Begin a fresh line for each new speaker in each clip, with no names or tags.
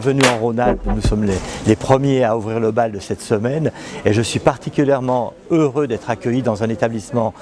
Bienvenue en Rhône-Alpes, nous sommes les premiers à ouvrir le bal de cette semaine et je suis particulièrement heureux d'être accueilli dans un établissement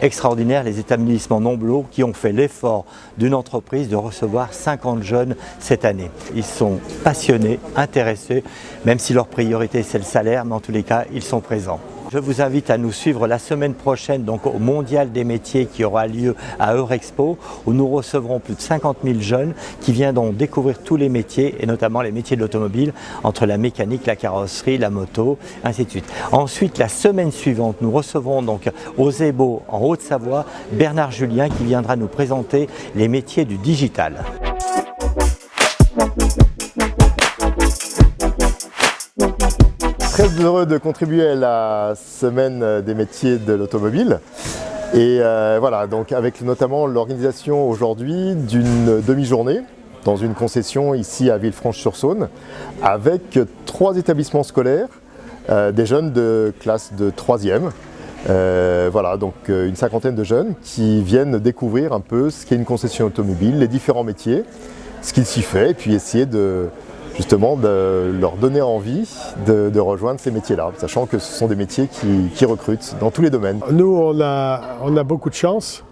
extraordinaire, les établissements Nomblo, qui ont fait l'effort d'une entreprise de recevoir 50 jeunes cette année. Ils sont passionnés, intéressés, même si leur priorité c'est le salaire, mais en tous les cas, ils sont présents. Je vous invite à nous suivre la semaine prochaine donc au Mondial des métiers qui aura lieu à Eurexpo, où nous recevrons plus de 50 000 jeunes qui viendront découvrir tous les métiers et notamment les métiers de l'automobile, entre la mécanique, la carrosserie, la moto, ainsi de suite. Ensuite, la semaine suivante, nous recevrons donc au Zébo en Haute-Savoie Bernard Julien qui viendra nous présenter les métiers du digital.
Très heureux de contribuer à la semaine des métiers de l'automobile et voilà, donc avec notamment l'organisation aujourd'hui d'une demi-journée dans une concession ici à Villefranche-sur-Saône avec 3 établissements scolaires, des jeunes de classe de 3e. Voilà, donc une cinquantaine de jeunes qui viennent découvrir un peu ce qu'est une concession automobile, les différents métiers, ce qu'il s'y fait et puis essayer justement de leur donner envie de rejoindre ces métiers-là, sachant que ce sont des métiers qui recrutent dans tous les domaines.
Nous, on a beaucoup de chance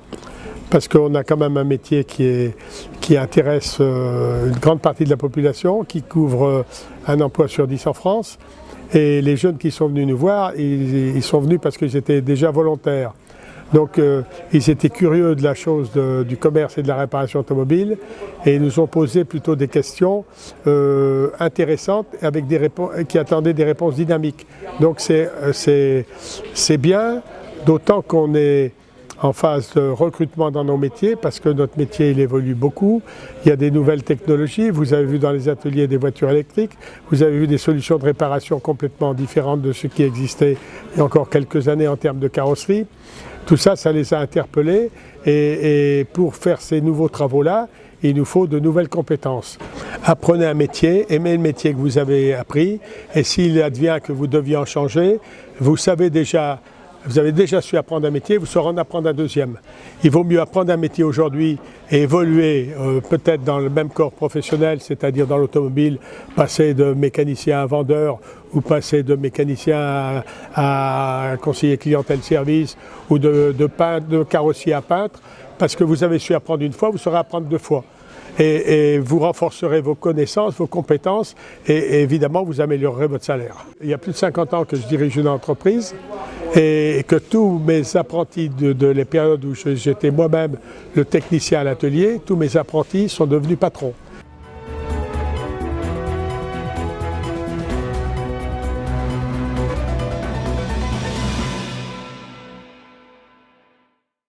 parce qu'on a quand même un métier qui intéresse une grande partie de la population, qui couvre un emploi sur 10 en France. Et les jeunes qui sont venus nous voir, ils sont venus parce qu'ils étaient déjà volontaires. Donc ils étaient curieux de la chose du commerce et de la réparation automobile et ils nous ont posé plutôt des questions intéressantes avec qui attendaient des réponses dynamiques. Donc c'est bien, d'autant qu'on est en phase de recrutement dans nos métiers parce que notre métier il évolue beaucoup. Il y a des nouvelles technologies, vous avez vu dans les ateliers des voitures électriques, vous avez vu des solutions de réparation complètement différentes de ce qui existait il y a encore quelques années en termes de carrosserie. Tout ça, ça les a interpellés et pour faire ces nouveaux travaux-là, il nous faut de nouvelles compétences. Apprenez un métier, aimez le métier que vous avez appris et s'il advient que vous deviez en changer, vous avez déjà su apprendre un métier, vous saurez en apprendre un deuxième. Il vaut mieux apprendre un métier aujourd'hui et évoluer peut-être dans le même corps professionnel, c'est-à-dire dans l'automobile, passer de mécanicien à vendeur ou passer de mécanicien à conseiller clientèle service ou de carrossier à peintre, parce que vous avez su apprendre une fois, vous saurez apprendre 2 fois. Et vous renforcerez vos connaissances, vos compétences et évidemment vous améliorerez votre salaire. Il y a plus de 50 ans que je dirige une entreprise et que tous mes apprentis de les périodes où j'étais moi-même le technicien à l'atelier, tous mes apprentis sont devenus patrons.